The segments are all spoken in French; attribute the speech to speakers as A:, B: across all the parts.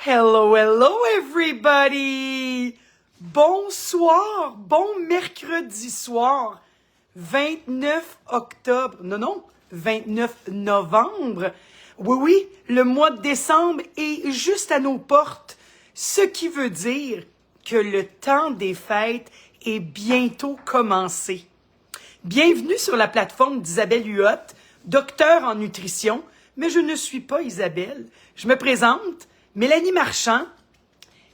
A: Hello, hello everybody! Bonsoir, bon mercredi soir, 29 octobre, non, 29 novembre. Oui, le mois de décembre est juste à nos portes, ce qui veut dire que le temps des fêtes est bientôt commencé. Bienvenue sur la plateforme d'Isabelle Huot, docteur en nutrition, mais je ne suis pas Isabelle. Je me présente, Mélanie Marchand,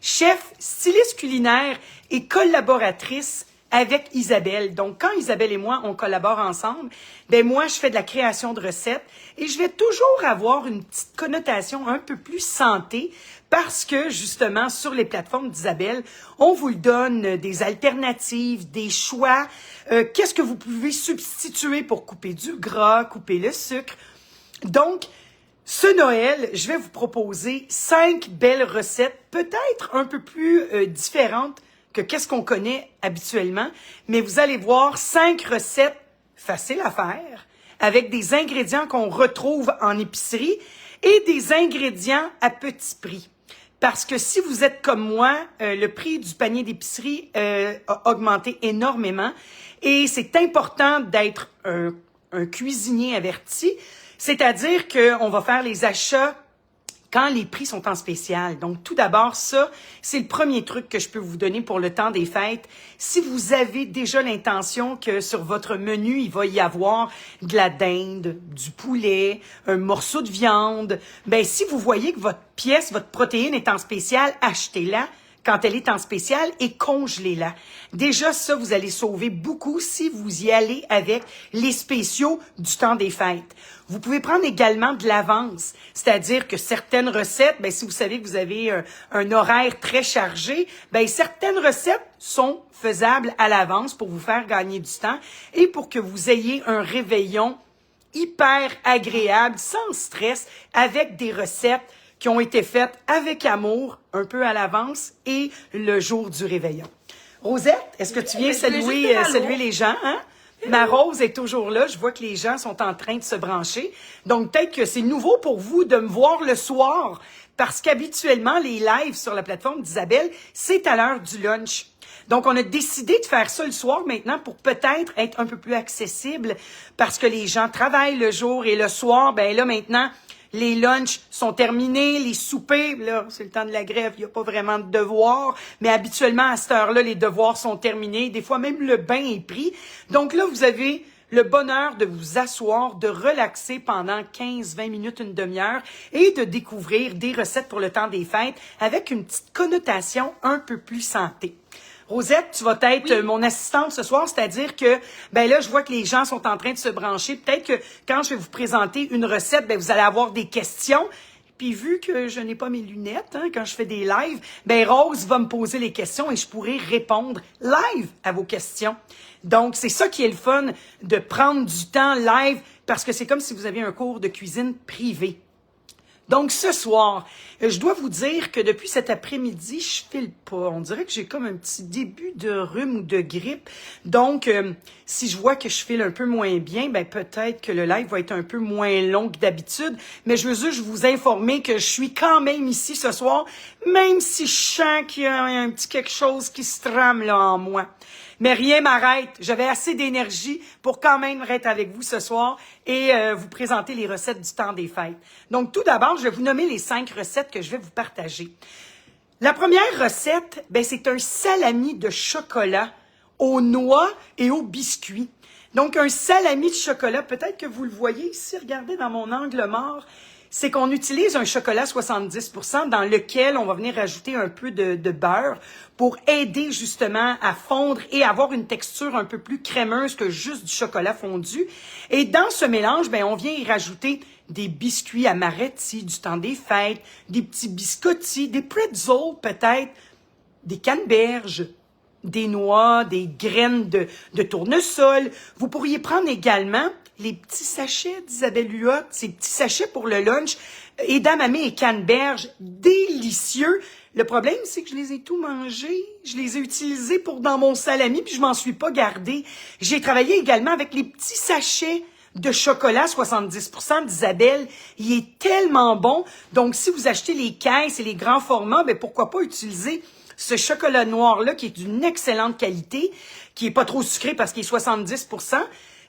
A: chef, styliste culinaire et collaboratrice avec Isabelle. Donc, quand Isabelle et moi, on collabore ensemble, ben moi, je fais de la création de recettes et je vais toujours avoir une petite connotation un peu plus santé parce que, justement, sur les plateformes d'Isabelle, on vous donne des alternatives, des choix. Qu'est-ce que vous pouvez substituer pour couper du gras, couper le sucre? Donc, ce Noël, je vais vous proposer 5 belles recettes, peut-être un peu plus différentes que qu'est-ce qu'on connaît habituellement, mais vous allez voir 5 recettes faciles à faire, avec des ingrédients qu'on retrouve en épicerie et des ingrédients à petit prix. Parce que si vous êtes comme moi, le prix du panier d'épicerie a augmenté énormément et c'est important d'être un cuisinier averti. C'est-à-dire qu'on va faire les achats quand les prix sont en spécial. Donc, tout d'abord, ça, c'est le premier truc que je peux vous donner pour le temps des fêtes. Si vous avez déjà l'intention que sur votre menu, il va y avoir de la dinde, du poulet, un morceau de viande, ben si vous voyez que votre pièce, votre protéine est en spécial, achetez-la quand elle est en spécial et congelez-la. Déjà, ça, vous allez sauver beaucoup si vous y allez avec les spéciaux du temps des fêtes. Vous pouvez prendre également de l'avance, c'est-à-dire que certaines recettes, ben, si vous savez que vous avez un horaire très chargé, ben, certaines recettes sont faisables à l'avance pour vous faire gagner du temps et pour que vous ayez un réveillon hyper agréable, sans stress, avec des recettes qui ont été faites avec amour, un peu à l'avance, et le jour du réveillon. Rosette, est-ce que tu viens saluer les gens? Hein? Ma Rose est toujours là. Je vois que les gens sont en train de se brancher. Donc, peut-être que c'est nouveau pour vous de me voir le soir, parce qu'habituellement, les lives sur la plateforme d'Isabelle, c'est à l'heure du lunch. Donc, on a décidé de faire ça le soir maintenant pour peut-être être un peu plus accessible, parce que les gens travaillent le jour et le soir, ben là, maintenant, les lunchs sont terminés, les soupers, là, c'est le temps de la grève, il n'y a pas vraiment de devoirs, mais habituellement, à cette heure-là, les devoirs sont terminés, des fois même le bain est pris. Donc là, vous avez le bonheur de vous asseoir, de relaxer pendant 15-20 minutes, une demi-heure, et de découvrir des recettes pour le temps des fêtes avec une petite connotation un peu plus santé. Rosette, tu vas être mon assistante ce soir, c'est-à-dire que, ben là, je vois que les gens sont en train de se brancher. Peut-être que quand je vais vous présenter une recette, ben vous allez avoir des questions. Puis vu que je n'ai pas mes lunettes, hein, quand je fais des lives, ben Rose va me poser les questions et je pourrai répondre live à vos questions. Donc, c'est ça qui est le fun de prendre du temps live parce que c'est comme si vous aviez un cours de cuisine privé. Donc, ce soir, je dois vous dire que depuis cet après-midi, je file pas. On dirait que j'ai comme un petit début de rhume ou de grippe. Donc, si je vois que je file un peu moins bien, ben peut-être que le live va être un peu moins long que d'habitude. Mais je veux juste vous informer que je suis quand même ici ce soir, même si je sens qu'il y a un petit quelque chose qui se trame là en moi. Mais rien m'arrête. J'avais assez d'énergie pour quand même être avec vous ce soir et vous présenter les recettes du temps des fêtes. Donc, tout d'abord, je vais vous nommer les 5 recettes que je vais vous partager. La première recette, ben, c'est un salami de chocolat aux noix et aux biscuits. Donc, un salami de chocolat, peut-être que vous le voyez ici, regardez dans mon angle mort, c'est qu'on utilise un chocolat 70% dans lequel on va venir rajouter un peu de beurre pour aider justement à fondre et avoir une texture un peu plus crémeuse que juste du chocolat fondu. Et dans ce mélange, ben, on vient y rajouter des biscuits amaretti du temps des fêtes, des petits biscottis, des pretzels peut-être, des canneberges, des noix, des graines de tournesol. Vous pourriez prendre également les petits sachets d'Isabelle Huot, ces petits sachets pour le lunch, edamame et canneberge, délicieux. Le problème, c'est que je les ai tout mangés. Je les ai utilisés pour dans mon salami, puis je m'en suis pas gardé. J'ai travaillé également avec les petits sachets de chocolat 70% d'Isabelle. Il est tellement bon. Donc, si vous achetez les caisses et les grands formats, ben pourquoi pas utiliser ce chocolat noir-là qui est d'une excellente qualité, qui est pas trop sucré parce qu'il est 70%.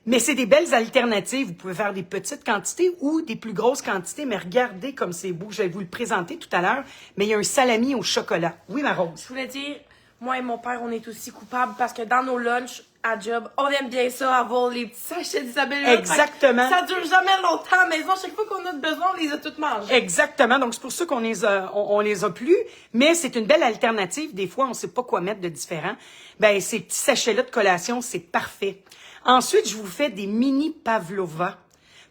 A: Mais c'est des belles alternatives. Vous pouvez faire des petites quantités ou des plus grosses quantités. Mais regardez comme c'est beau. Je vais vous le présenter tout à l'heure. Mais il y a un salami au chocolat. Oui, ma Rose.
B: Je voulais dire, moi et mon père, on est aussi coupables parce que dans nos lunchs à job, on aime bien ça, avoir les petits sachets d'Isabelle.
A: Exactement.
B: Ça dure jamais longtemps à la maison. Chaque fois qu'on a besoin, on les a toutes mangées.
A: Exactement. Donc, c'est pour ça qu'on on les a plus. Mais c'est une belle alternative. Des fois, on sait pas quoi mettre de différent. Ben, ces petits sachets-là de collation, c'est parfait. Ensuite, je vous fais des mini pavlova.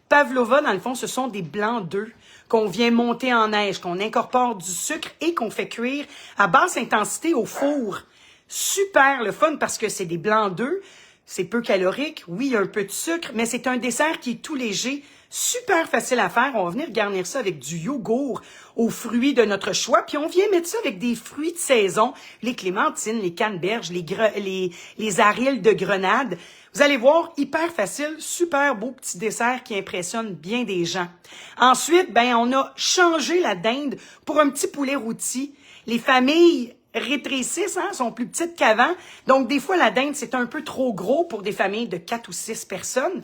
A: Pavlova, dans le fond, ce sont des blancs d'œufs qu'on vient monter en neige, qu'on incorpore du sucre et qu'on fait cuire à basse intensité au four. Super le fun parce que c'est des blancs d'œufs, c'est peu calorique, oui, il y a un peu de sucre, mais c'est un dessert qui est tout léger, super facile à faire. On va venir garnir ça avec du yogourt aux fruits de notre choix, puis on vient mettre ça avec des fruits de saison, les clémentines, les canneberges, les arils de grenade. Vous allez voir, hyper facile, super beau petit dessert qui impressionne bien des gens. Ensuite, ben on a changé la dinde pour un petit poulet rôti. Les familles rétrécissent, sont plus petites qu'avant. Donc, des fois, la dinde, c'est un peu trop gros pour des familles de 4 ou 6 personnes.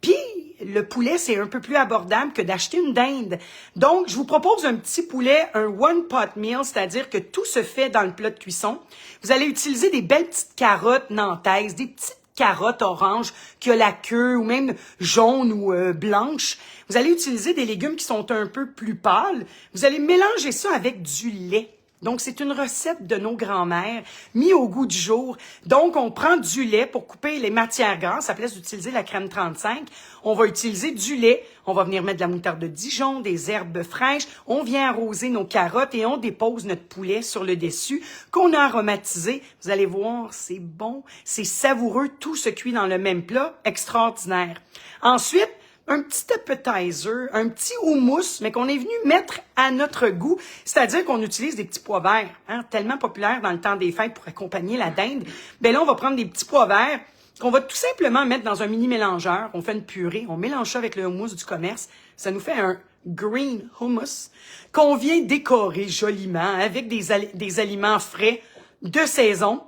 A: Puis, le poulet, c'est un peu plus abordable que d'acheter une dinde. Donc, je vous propose un petit poulet, un one-pot meal, c'est-à-dire que tout se fait dans le plat de cuisson. Vous allez utiliser des belles petites carottes nantaises, des petites carottes oranges qui a la queue ou même jaune ou blanche. Vous allez utiliser des légumes qui sont un peu plus pâles. Vous allez mélanger ça avec du lait. Donc, c'est une recette de nos grands-mères, mis au goût du jour. Donc, on prend du lait pour couper les matières grasses. À place d'utiliser la crème 35, on va utiliser du lait. On va venir mettre de la moutarde de Dijon, des herbes fraîches. On vient arroser nos carottes et on dépose notre poulet sur le dessus qu'on a aromatisé. Vous allez voir, c'est bon, c'est savoureux. Tout se cuit dans le même plat. Extraordinaire. Ensuite, un petit appetizer, un petit houmous, mais qu'on est venu mettre à notre goût. C'est-à-dire qu'on utilise des petits pois verts, tellement populaires dans le temps des fêtes pour accompagner la dinde. Ben là, on va prendre des petits pois verts qu'on va tout simplement mettre dans un mini mélangeur. On fait une purée, on mélange ça avec le houmous du commerce. Ça nous fait un green hummus qu'on vient décorer joliment avec des aliments frais de saison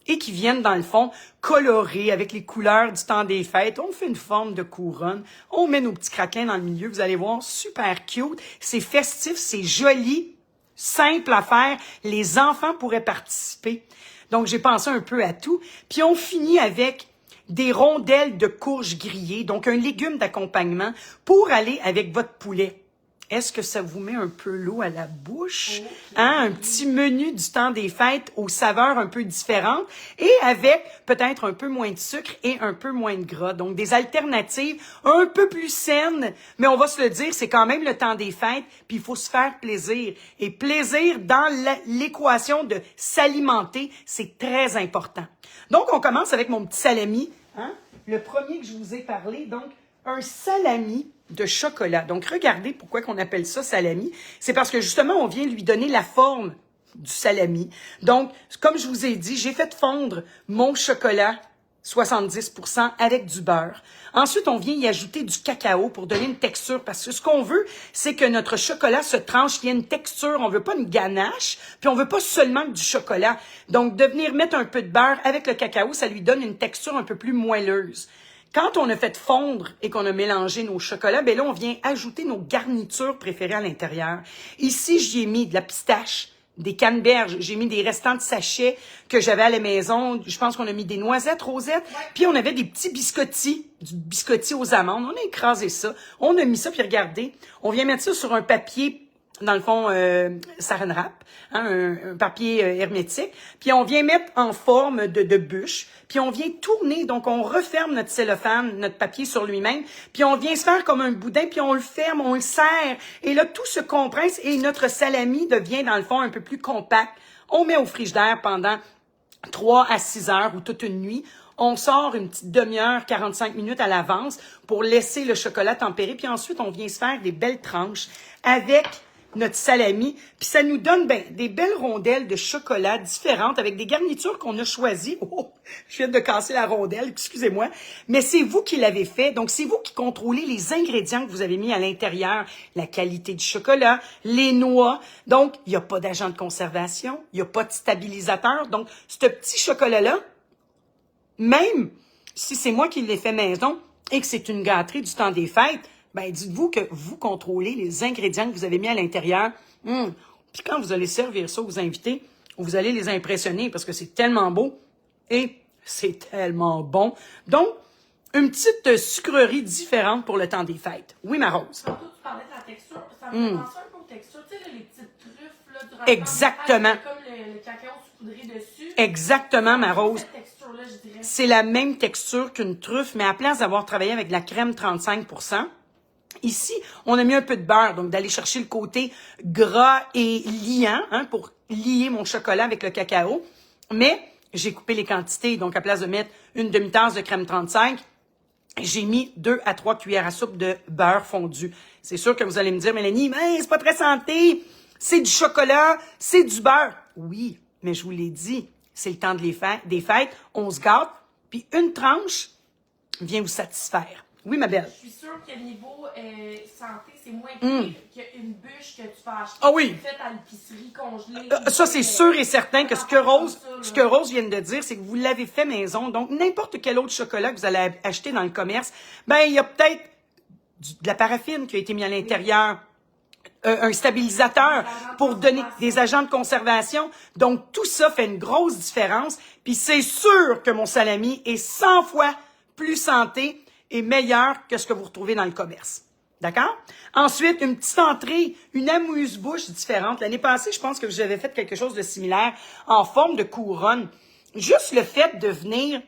A: et qui viennent, dans le fond, colorés avec les couleurs du temps des fêtes. On fait une forme de couronne. On met nos petits craquelins dans le milieu. Vous allez voir, super cute. C'est festif, c'est joli, simple à faire. Les enfants pourraient participer. Donc, j'ai pensé un peu à tout. Puis, on finit avec des rondelles de courge grillées, donc un légume d'accompagnement pour aller avec votre poulet. Est-ce que ça vous met un peu l'eau à la bouche? Un petit menu du temps des fêtes aux saveurs un peu différentes et avec peut-être un peu moins de sucre et un peu moins de gras. Donc, des alternatives un peu plus saines, mais on va se le dire, c'est quand même le temps des fêtes, puis il faut se faire plaisir. Et plaisir dans l'équation de s'alimenter, c'est très important. Donc, on commence avec mon petit salami. Le premier que je vous ai parlé, donc, un salami de chocolat. Donc, regardez pourquoi qu'on appelle ça salami. C'est parce que, justement, on vient lui donner la forme du salami. Donc, comme je vous ai dit, j'ai fait fondre mon chocolat 70% avec du beurre. Ensuite, on vient y ajouter du cacao pour donner une texture parce que ce qu'on veut, c'est que notre chocolat se tranche, qu'il y ait une texture. On veut pas une ganache, puis on veut pas seulement du chocolat. Donc, de venir mettre un peu de beurre avec le cacao, ça lui donne une texture un peu plus moelleuse. Quand on a fait fondre et qu'on a mélangé nos chocolats, ben là, on vient ajouter nos garnitures préférées à l'intérieur. Ici, j'y ai mis de la pistache, des canneberges, j'ai mis des restants de sachets que j'avais à la maison. Je pense qu'on a mis des noisettes, rosettes, puis on avait des petits biscottis, du biscotti aux amandes. On a écrasé ça, on a mis ça, puis regardez, on vient mettre ça sur un papier, dans le fond, saran wrap, un papier hermétique, puis on vient mettre en forme de bûche, puis on vient tourner, donc on referme notre cellophane, notre papier sur lui-même, puis on vient se faire comme un boudin, puis on le ferme, on le serre, et là, tout se compresse, et notre salami devient, dans le fond, un peu plus compact. On met au frigidaire pendant 3 à 6 heures ou toute une nuit. On sort une petite demi-heure, 45 minutes à l'avance pour laisser le chocolat tempérer, puis ensuite, on vient se faire des belles tranches avec notre salami, puis ça nous donne des belles rondelles de chocolat différentes avec des garnitures qu'on a choisies. Oh, je viens de casser la rondelle, excusez-moi. Mais c'est vous qui l'avez fait, donc c'est vous qui contrôlez les ingrédients que vous avez mis à l'intérieur, la qualité du chocolat, les noix. Donc, il n'y a pas d'agent de conservation, il n'y a pas de stabilisateur. Donc, ce petit chocolat-là, même si c'est moi qui l'ai fait maison et que c'est une gâterie du temps des fêtes, dites-vous que vous contrôlez les ingrédients que vous avez mis à l'intérieur. Puis quand vous allez servir ça aux invités, vous allez les impressionner parce que c'est tellement beau et c'est tellement bon. Donc, une petite sucrerie différente pour le temps des fêtes. Oui, ma Rose.
B: Tantôt, tu parlais de la texture. Ça me fait penser un peu aux textures. Tu sais, là, les petites truffes là, du restaurant
A: Exactement.
B: de fête, comme le cacao saupoudré dessus.
A: Exactement, ma Rose.
B: Cette texture-là, je dirais.
A: C'est la même texture qu'une truffe, mais à place d'avoir travaillé avec de la crème 35%, ici, on a mis un peu de beurre, donc d'aller chercher le côté gras et liant, pour lier mon chocolat avec le cacao. Mais j'ai coupé les quantités, donc à place de mettre une demi-tasse de crème 35, j'ai mis 2 à 3 cuillères à soupe de beurre fondu. C'est sûr que vous allez me dire, Mélanie, mais c'est pas très santé, c'est du chocolat, c'est du beurre. Oui, mais je vous l'ai dit, c'est le temps des fêtes, on se gâte, puis une tranche vient vous satisfaire. Oui, ma belle.
B: Je suis sûre que niveau santé, c'est moins pire qu'une bûche que tu vas acheter.
A: Ah oui.
B: Faite à l'épicerie congelée.
A: Ça, c'est sûr et certain que ce que Rose vient de dire, c'est que vous l'avez fait maison. Donc, n'importe quel autre chocolat que vous allez acheter dans le commerce, il y a peut-être de la paraffine qui a été mis à l'intérieur, un stabilisateur pour donner des agents de conservation. Donc, tout ça fait une grosse différence. Puis, c'est sûr que mon salami est 100 fois plus santé et meilleur que ce que vous retrouvez dans le commerce. D'accord? Ensuite, une petite entrée, une amuse-bouche différente. L'année passée, je pense que j'avais fait quelque chose de similaire en forme de couronne. Juste le fait de venir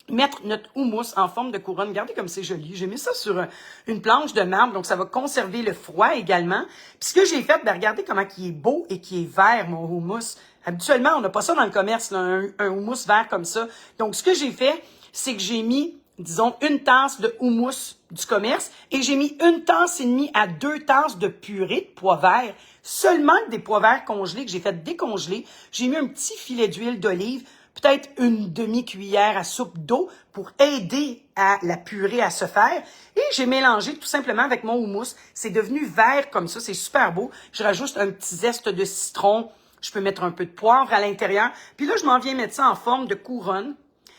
A: mettre notre houmous en forme de couronne. Regardez comme c'est joli. J'ai mis ça sur une planche de marbre, donc ça va conserver le froid également. Puis ce que j'ai fait, regardez comment il est beau et qui est vert, mon houmous. Habituellement, on n'a pas ça dans le commerce, là, un houmous vert comme ça. Donc, ce que j'ai fait, c'est que j'ai mis disons, une tasse de houmous du commerce et j'ai mis une tasse et demie à 2 tasses de purée de pois verts, seulement des pois verts congelés que j'ai fait décongeler. J'ai mis un petit filet d'huile d'olive, peut-être une demi-cuillère à soupe d'eau pour aider à la purée à se faire. Et j'ai mélangé tout simplement avec mon houmous. C'est devenu vert comme ça, c'est super beau. Je rajoute un petit zeste de citron. Je peux mettre un peu de poivre à l'intérieur. Puis là, je m'en viens mettre ça en forme de couronne.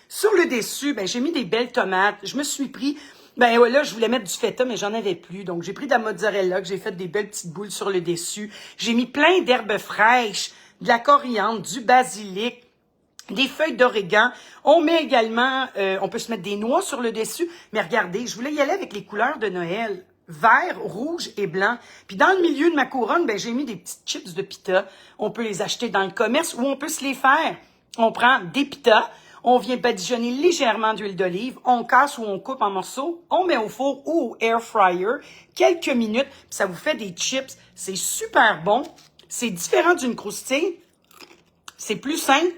A: Sur le dessus, j'ai mis des belles tomates. Je me suis pris, là, je voulais mettre du feta, mais j'en avais plus. Donc, j'ai pris de la mozzarella, que j'ai fait des belles petites boules sur le dessus. J'ai mis plein d'herbes fraîches, de la coriandre, du basilic, des feuilles d'origan. On met également, on peut se mettre des noix sur le dessus. Mais regardez, je voulais y aller avec les couleurs de Noël. Vert, rouge et blanc. Puis dans le milieu de ma couronne, j'ai mis des petites chips de pita. On peut les acheter dans le commerce ou on peut se les faire. On prend des pitas. On vient badigeonner légèrement d'huile d'olive, on casse ou on coupe en morceaux, on met au four ou au air fryer quelques minutes, puis ça vous fait des chips. C'est super bon, c'est différent d'une croustille, c'est plus simple,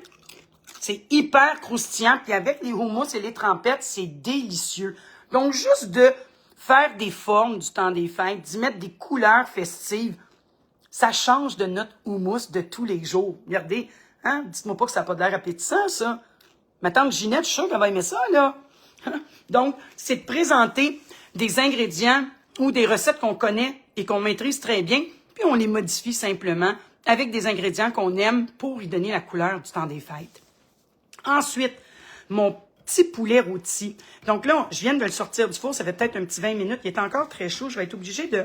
A: c'est hyper croustillant, puis avec les houmous et les trempettes, c'est délicieux. Donc, juste de faire des formes du temps des fêtes, d'y mettre des couleurs festives, ça change de notre houmous de tous les jours. Regardez, dites-moi pas que ça n'a pas l'air appétissant, ça. Ma tante Ginette, je suis sûre qu'elle va aimer ça, là. Donc, c'est de présenter des ingrédients ou des recettes qu'on connaît et qu'on maîtrise très bien, puis on les modifie simplement avec des ingrédients qu'on aime pour y donner la couleur du temps des fêtes. Ensuite, mon petit poulet rôti. Donc là, je viens de le sortir du four, ça fait peut-être un petit 20 minutes. Il est encore très chaud. Je vais être obligée de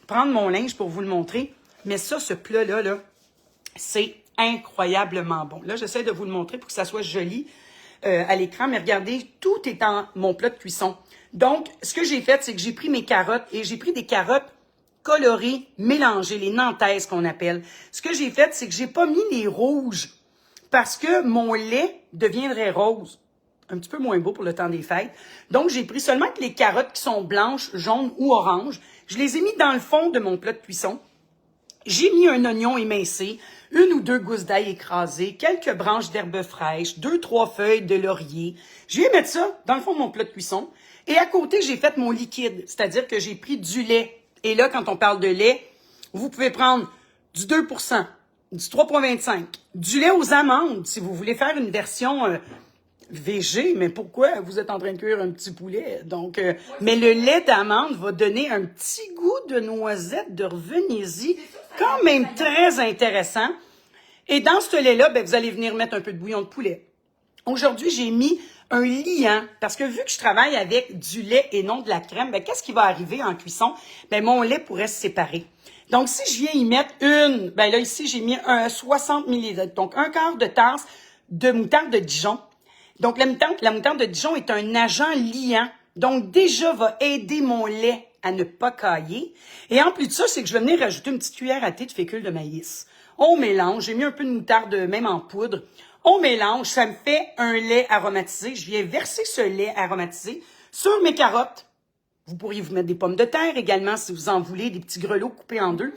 A: prendre mon linge pour vous le montrer. Mais ça, ce plat-là, là, c'est incroyablement bon. Là, j'essaie de vous le montrer pour que ça soit joli à l'écran, mais regardez, tout est dans mon plat de cuisson. Donc, ce que j'ai fait, c'est que j'ai pris mes carottes et j'ai pris des carottes colorées, mélangées, les nantaises qu'on appelle. Ce que j'ai fait, c'est que j'ai pas mis les rouges parce que mon lait deviendrait rose. Un petit peu moins beau pour le temps des fêtes. Donc, j'ai pris seulement les carottes qui sont blanches, jaunes ou oranges. Je les ai mis dans le fond de mon plat de cuisson. J'ai mis un oignon émincé, 1 ou 2 gousses d'ail écrasées, quelques branches d'herbes fraîches, 2-3 feuilles de laurier. Je vais mettre ça dans le fond de mon plat de cuisson. Et à côté, j'ai fait mon liquide, c'est-à-dire que j'ai pris du lait. Et là, quand on parle de lait, Vous pouvez prendre du 2%, du 3,25, du lait aux amandes, si vous voulez faire une version végé, mais pourquoi vous êtes en train de cuire un petit poulet? Donc, mais le lait d'amande va donner un petit goût de noisette, de revenez-y, quand même très intéressant. Et dans ce lait-là, ben, vous allez venir mettre un peu de bouillon de poulet. Aujourd'hui, j'ai mis un liant, parce que vu que je travaille avec du lait et non de la crème, ben, qu'est-ce qui va arriver en cuisson? Ben, mon lait pourrait se séparer. Donc, si je viens y mettre ben là, ici, j'ai mis 60 ml, donc un quart de tasse de moutarde de Dijon. Donc, la moutarde de Dijon est un agent liant, donc déjà va aider mon lait à ne pas cailler. Et en plus de ça, c'est que je vais venir rajouter une petite cuillère à thé de fécule de maïs. On mélange, j'ai mis un peu de moutarde même en poudre. On mélange, ça me fait un lait aromatisé. Je viens verser ce lait aromatisé sur mes carottes. Vous pourriez vous mettre des pommes de terre également si vous en voulez, des petits grelots coupés en deux.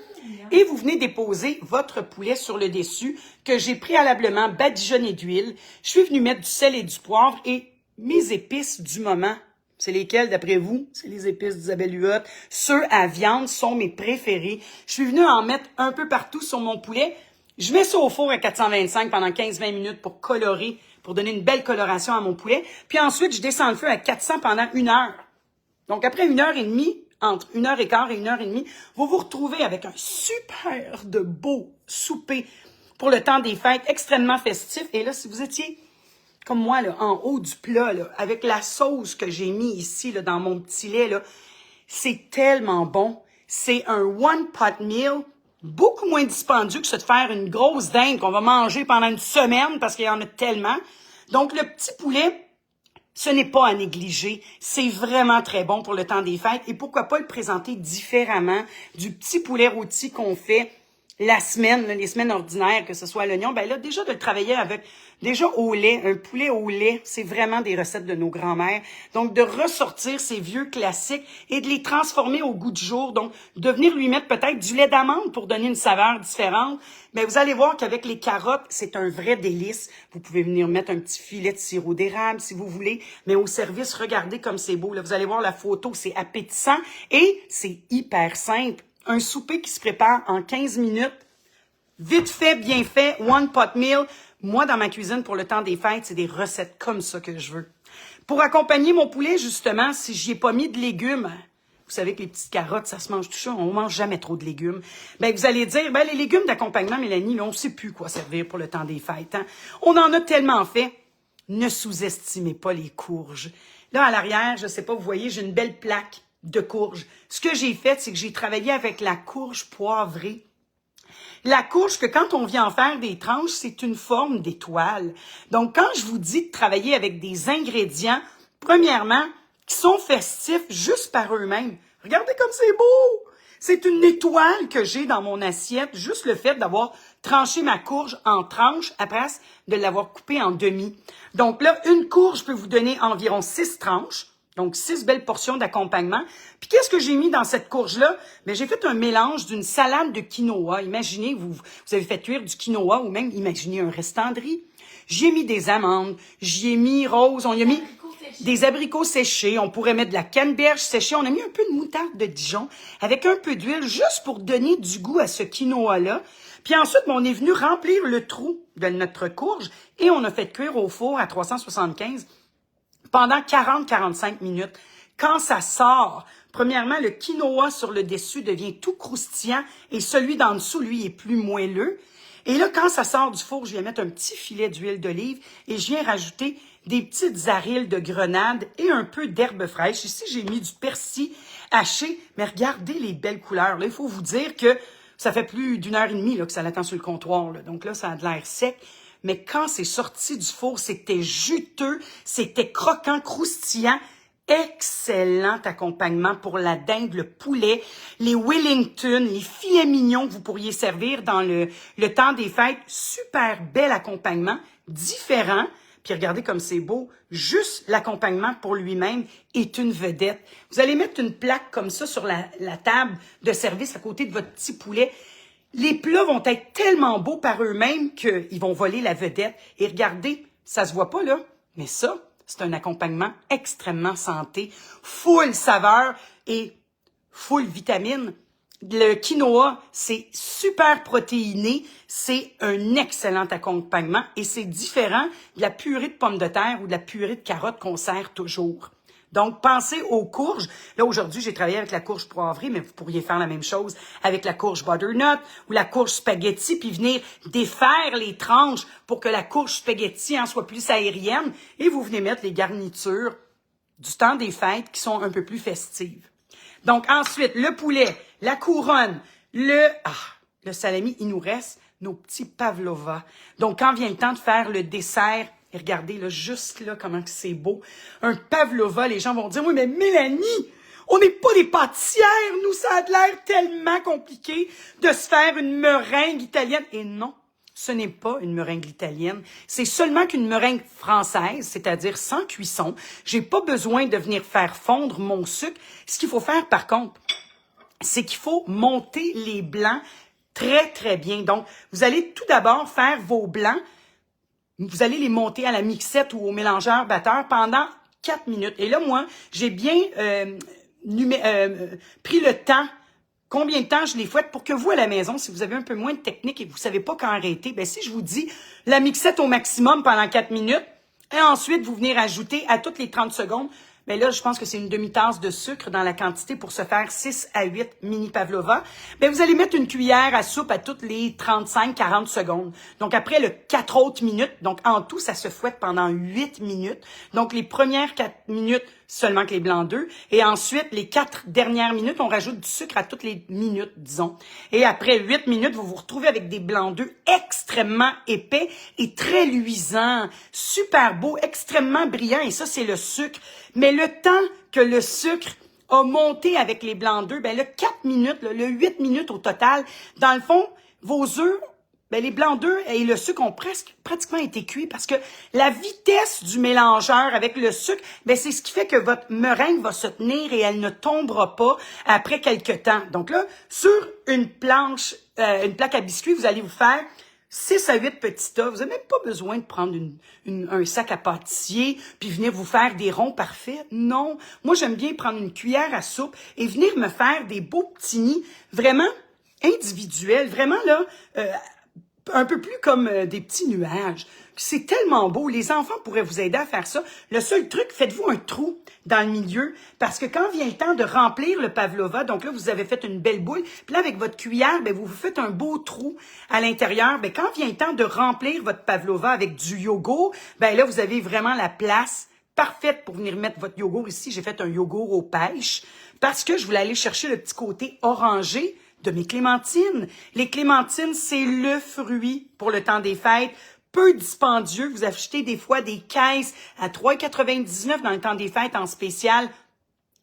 A: Et vous venez déposer votre poulet sur le dessus que j'ai préalablement badigeonné d'huile. Je suis venue mettre du sel et du poivre et mes épices du moment. C'est lesquelles d'après vous? C'est les épices d'Isabelle Huot. Ceux à viande sont mes préférés. Je suis venue en mettre un peu partout sur mon poulet. Je mets ça au four à 425 pendant 15-20 minutes pour colorer, pour donner une belle coloration à mon poulet. Puis ensuite, je descends le feu à 400 pendant 1 heure. Donc, après 1h30, entre 1h15 et 1h30, vous vous retrouvez avec un super de beau souper pour le temps des fêtes, extrêmement festif. Et là, si vous étiez comme moi, là, en haut du plat, là, avec la sauce que j'ai mis ici là, dans mon petit lait, là, c'est tellement bon. C'est un one-pot meal, beaucoup moins dispendieux que ça de faire une grosse dinde qu'on va manger pendant une semaine parce qu'il y en a tellement. Donc, le petit poulet, ce n'est pas à négliger. C'est vraiment très bon pour le temps des fêtes. Et pourquoi pas le présenter différemment du petit poulet rôti qu'on fait la semaine, là, les semaines ordinaires, que ce soit à l'oignon. Ben là, déjà de le travailler avec, déjà au lait, un poulet au lait, c'est vraiment des recettes de nos grands-mères. Donc, de ressortir ces vieux classiques et de les transformer au goût du jour. Donc, de venir lui mettre peut-être du lait d'amande pour donner une saveur différente. Mais vous allez voir qu'avec les carottes, c'est un vrai délice. Vous pouvez venir mettre un petit filet de sirop d'érable si vous voulez. Mais au service, regardez comme c'est beau. Là, vous allez voir la photo, c'est appétissant et c'est hyper simple. Un souper qui se prépare en 15 minutes. Vite fait, bien fait, one pot meal. Moi, dans ma cuisine, pour le temps des fêtes, c'est des recettes comme ça que je veux. Pour accompagner mon poulet, justement, si j'y ai pas mis de légumes, vous savez que les petites carottes, ça se mange tout ça, on mange jamais trop de légumes. Ben, vous allez dire, ben, les légumes d'accompagnement, Mélanie, là, on sait plus quoi servir pour le temps des fêtes, hein. On en a tellement fait. Ne sous-estimez pas les courges. Là, à l'arrière, je sais pas, vous voyez, j'ai une belle plaque de courge. Ce que j'ai fait, c'est que j'ai travaillé avec la courge poivrée. La courge, que quand on vient en faire des tranches, c'est une forme d'étoile. Donc, quand je vous dis de travailler avec des ingrédients, premièrement, qui sont festifs juste par eux-mêmes. Regardez comme c'est beau! C'est une étoile que j'ai dans mon assiette, juste le fait d'avoir tranché ma courge en tranches, après de l'avoir coupée en demi. Donc là, une courge peut vous donner environ 6 tranches. Donc, 6 belles portions d'accompagnement. Puis, qu'est-ce que j'ai mis dans cette courge-là? Bien, j'ai fait un mélange d'une salade de quinoa. Imaginez, vous avez fait cuire du quinoa ou même, imaginez un restant de riz. J'y ai mis des amandes, j'y ai mis rose, on y a mis des abricots séchés. On pourrait mettre de la canneberge séchée. On a mis un peu de moutarde de Dijon avec un peu d'huile juste pour donner du goût à ce quinoa-là. Puis ensuite, on est venu remplir le trou de notre courge et on a fait cuire au four à 375 pendant 40-45 minutes. Quand ça sort, premièrement, le quinoa sur le dessus devient tout croustillant et celui d'en dessous, lui, est plus moelleux. Et là, quand ça sort du four, je viens mettre un petit filet d'huile d'olive et je viens rajouter des petites arilles de grenade et un peu d'herbe fraîche. Ici, j'ai mis du persil haché, mais regardez les belles couleurs. Là, il faut vous dire que ça fait plus d'1h30 là, que ça l'attend sur le comptoir. Là. Donc là, ça a de l'air sec. Mais quand c'est sorti du four, c'était juteux, c'était croquant, croustillant. Excellent accompagnement pour la dinde, le poulet, les Wellington, les filets mignons que vous pourriez servir dans le temps des fêtes. Super bel accompagnement, différent. Puis regardez comme c'est beau. Juste l'accompagnement pour lui-même est une vedette. Vous allez mettre une plaque comme ça sur la table de service à côté de votre petit poulet. Les plats vont être tellement beaux par eux-mêmes qu'ils vont voler la vedette. Et regardez, ça se voit pas là, mais ça, c'est un accompagnement extrêmement santé, full saveur et full vitamine. Le quinoa, c'est super protéiné, c'est un excellent accompagnement et c'est différent de la purée de pommes de terre ou de la purée de carottes qu'on sert toujours. Donc, pensez aux courges. Là, aujourd'hui, j'ai travaillé avec la courge poivrée, mais vous pourriez faire la même chose avec la courge butternut ou la courge spaghetti, puis venir défaire les tranches pour que la courge spaghetti en soit plus aérienne. Et vous venez mettre les garnitures du temps des fêtes qui sont un peu plus festives. Donc, ensuite, le poulet, la couronne, le salami, il nous reste nos petits pavlova. Donc, quand vient le temps de faire le dessert, et regardez, là, juste là, comment c'est beau. Un pavlova, les gens vont dire, oui, mais Mélanie, on n'est pas des pâtissières, nous, ça a l'air tellement compliqué de se faire une meringue italienne. Et non, ce n'est pas une meringue italienne. C'est seulement qu'une meringue française, c'est-à-dire sans cuisson. J'ai pas besoin de venir faire fondre mon sucre. Ce qu'il faut faire, par contre, c'est qu'il faut monter les blancs très, très bien. Donc, vous allez tout d'abord faire vos blancs. Vous allez les monter à la mixette ou au mélangeur batteur pendant 4 minutes. Et là, moi, j'ai bien pris le temps, combien de temps je les fouette pour que vous, à la maison, si vous avez un peu moins de technique et que vous savez pas quand arrêter, ben si je vous dis la mixette au maximum pendant 4 minutes, et ensuite, vous venez rajouter à toutes les 30 secondes, mais là, je pense que c'est une demi-tasse de sucre dans la quantité pour se faire 6 à 8 mini pavlova. Ben, vous allez mettre une cuillère à soupe à toutes les 35-40 secondes. Donc, après le 4 autres minutes, donc en tout, ça se fouette pendant 8 minutes. Donc, les premières 4 minutes, seulement que les blancs d'œufs. Et ensuite, les 4 dernières minutes, on rajoute du sucre à toutes les minutes, disons. Et après 8 minutes, vous vous retrouvez avec des blancs d'œufs extrêmement épais et très luisants, super beaux, extrêmement brillants. Et ça, c'est le sucre. Mais le temps que le sucre a monté avec les blancs d'œufs, ben le 4 minutes, le 8 minutes au total, dans le fond, vos œufs, ben les blancs d'œufs et le sucre ont pratiquement été cuits parce que la vitesse du mélangeur avec le sucre, ben c'est ce qui fait que votre meringue va se tenir et elle ne tombera pas après quelques temps. Donc là, sur une plaque à biscuits, vous allez vous faire 6 à 8 petits tas. Vous n'avez même pas besoin de prendre un sac à pâtissier puis venir vous faire des ronds parfaits. Non. Moi, j'aime bien prendre une cuillère à soupe et venir me faire des beaux petits nids vraiment individuels. Vraiment, là, un peu plus comme des petits nuages. C'est tellement beau. Les enfants pourraient vous aider à faire ça. Le seul truc, faites-vous un trou dans le milieu parce que quand vient le temps de remplir le pavlova, donc là, vous avez fait une belle boule, puis là, avec votre cuillère, ben, vous faites un beau trou à l'intérieur. Ben, quand vient le temps de remplir votre pavlova avec du yogourt, ben là, vous avez vraiment la place parfaite pour venir mettre votre yogourt ici. J'ai fait un yogourt aux pêches parce que je voulais aller chercher le petit côté orangé de mes clémentines. Les clémentines, c'est le fruit pour le temps des fêtes. Peu dispendieux. Vous achetez des fois des caisses à 3,99 dans le temps des fêtes en spécial.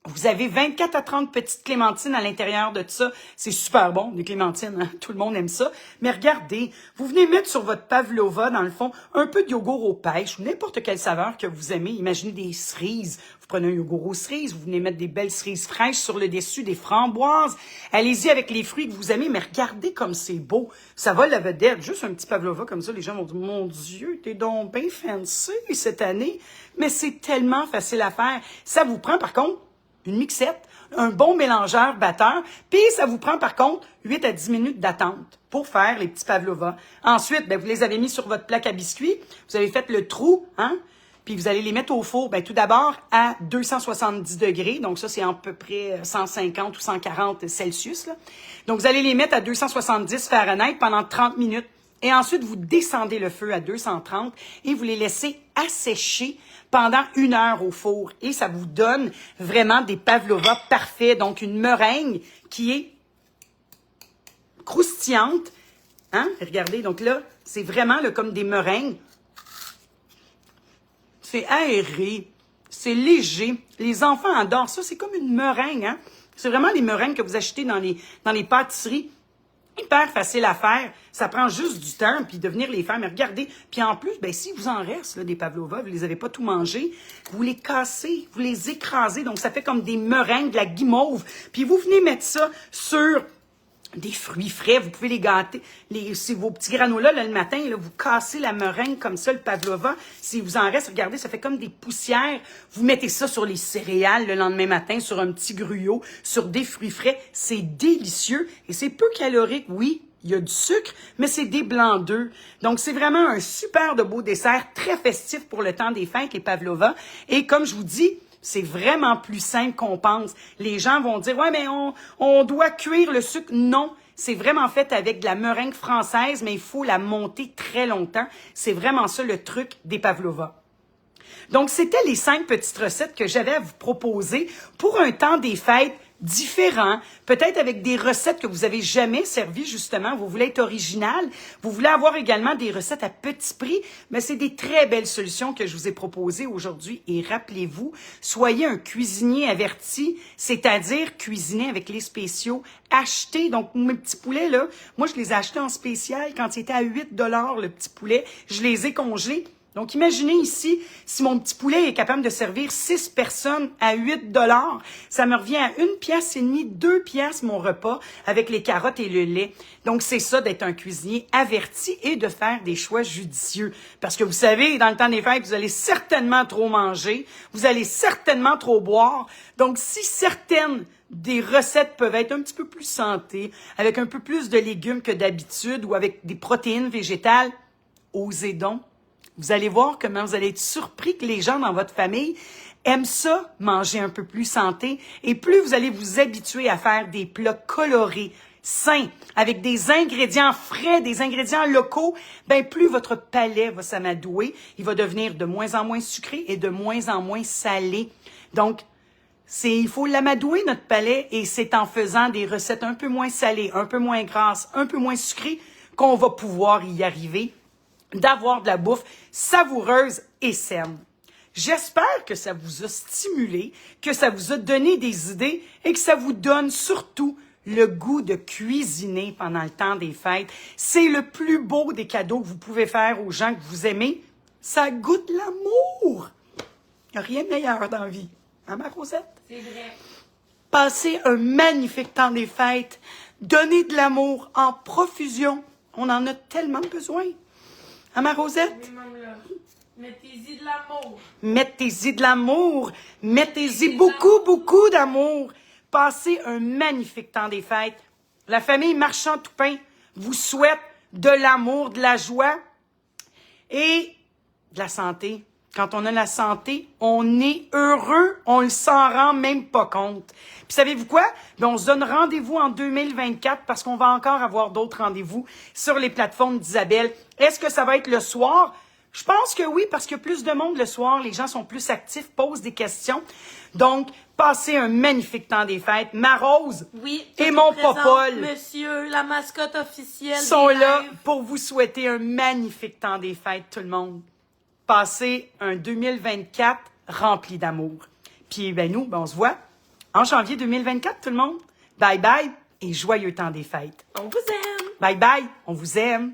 A: Vous avez 24 à 30 petites clémentines à l'intérieur de tout ça. C'est super bon, des clémentines, hein? Tout le monde aime ça. Mais regardez, vous venez mettre sur votre pavlova, dans le fond, un peu de yogourt aux pêches ou n'importe quelle saveur que vous aimez. Imaginez des cerises. Vous prenez un yogourt aux cerises, vous venez mettre des belles cerises fraîches sur le dessus, des framboises. Allez-y avec les fruits que vous aimez, mais regardez comme c'est beau. Ça va la vedette. Juste un petit pavlova comme ça, les gens vont dire, mon Dieu, t'es donc bien fancy cette année. Mais c'est tellement facile à faire. Ça vous prend, par contre, une mixette, un bon mélangeur batteur, puis ça vous prend par contre 8 à 10 minutes d'attente pour faire les petits pavlova. Ensuite, ben, vous les avez mis sur votre plaque à biscuits, vous avez fait le trou, hein, puis vous allez les mettre au four, ben, tout d'abord à 270 degrés, donc ça c'est à peu près 150 ou 140 Celsius. Là. Donc vous allez les mettre à 270 Fahrenheit pendant 30 minutes. Et ensuite, vous descendez le feu à 230 et vous les laissez assécher pendant 1 heure au four. Et ça vous donne vraiment des pavlova parfaits. Donc, une meringue qui est croustillante. Hein? Regardez, donc là, c'est vraiment là, comme des meringues. C'est aéré, c'est léger. Les enfants adorent ça. C'est comme une meringue. Hein? C'est vraiment les meringues que vous achetez dans les pâtisseries. Hyper facile à faire. Ça prend juste du temps, puis de venir les faire. Mais regardez, puis en plus, ben si vous en reste là, des pavlova, vous les avez pas tout mangés, vous les cassez, vous les écrasez. Donc, ça fait comme des meringues, de la guimauve. Puis vous venez mettre ça sur des fruits frais, vous pouvez les gâter. C'est vos petits granolas, là, le matin, là, vous cassez la meringue comme ça, le pavlova. S'il vous en reste, regardez, ça fait comme des poussières. Vous mettez ça sur les céréales le lendemain matin, sur un petit gruyot, sur des fruits frais. C'est délicieux et c'est peu calorique, oui. Il y a du sucre, mais c'est des blancs d'œufs. Donc, c'est vraiment un super de beau dessert, très festif pour le temps des fêtes, les pavlovas. Et comme je vous dis, c'est vraiment plus simple qu'on pense. Les gens vont dire, ouais, mais on doit cuire le sucre. Non, c'est vraiment fait avec de la meringue française, mais il faut la monter très longtemps. C'est vraiment ça le truc des pavlovas. Donc, c'était les 5 petites recettes que j'avais à vous proposer pour un temps des fêtes différent, peut-être avec des recettes que vous avez jamais servies, justement. Vous voulez être original. Vous voulez avoir également des recettes à petit prix, mais c'est des très belles solutions que je vous ai proposées aujourd'hui. Et rappelez-vous, soyez un cuisinier averti, c'est-à-dire cuisiner avec les spéciaux achetés. Donc, mes petits poulets, là, moi, je les ai achetés en spécial quand c'était à 8 $ le petit poulet. Je les ai congelés. Donc, imaginez ici, si mon petit poulet est capable de servir 6 personnes à 8 $, ça me revient à 1,5 piastre, 2 piastres mon repas avec les carottes et le lait. Donc, c'est ça d'être un cuisinier averti et de faire des choix judicieux. Parce que vous savez, dans le temps des fêtes, vous allez certainement trop manger, vous allez certainement trop boire. Donc, si certaines des recettes peuvent être un petit peu plus santé, avec un peu plus de légumes que d'habitude ou avec des protéines végétales, osez donc. Vous allez voir comment vous allez être surpris que les gens dans votre famille aiment ça, manger un peu plus santé. Et plus vous allez vous habituer à faire des plats colorés, sains, avec des ingrédients frais, des ingrédients locaux, ben plus votre palais va s'amadouer. Il va devenir de moins en moins sucré et de moins en moins salé. Donc, il faut l'amadouer, notre palais, et c'est en faisant des recettes un peu moins salées, un peu moins grasses, un peu moins sucrées, qu'on va pouvoir y arriver, d'avoir de la bouffe savoureuse et saine. J'espère que ça vous a stimulé, que ça vous a donné des idées et que ça vous donne surtout le goût de cuisiner pendant le temps des fêtes. C'est le plus beau des cadeaux que vous pouvez faire aux gens que vous aimez. Ça goûte l'amour. Il n'y a rien de meilleur dans la vie. Hein, ma Rosette?
B: C'est vrai.
A: Passez un magnifique temps des fêtes. Donnez de l'amour en profusion. On en a tellement besoin. Hein, ma Rosette?
B: Oui, même là. Mettez-y de l'amour.
A: Mettez-y de l'amour. Mettez-y beaucoup d'amour. Passez un magnifique temps des fêtes. La famille Marchand-Toupin vous souhaite de l'amour, de la joie et de la santé. Quand on a la santé, on est heureux, on ne s'en rend même pas compte. Puis savez-vous quoi? Ben, on se donne rendez-vous en 2024 parce qu'on va encore avoir d'autres rendez-vous sur les plateformes d'Isabelle. Est-ce que ça va être le soir? Je pense que oui, parce qu'il y a plus de monde le soir, les gens sont plus actifs, posent des questions. Donc, passez un magnifique temps des fêtes. Ma Rose
B: oui,
A: et mon Popol
B: monsieur, la mascotte officielle
A: sont
B: des
A: là
B: lives.
A: pour vous souhaiter un magnifique temps des fêtes, tout le monde. Passez un 2024 rempli d'amour. Puis ben nous, ben on se voit en janvier 2024, tout le monde. Bye bye et joyeux temps des fêtes.
B: On vous aime.
A: Bye bye, on vous aime.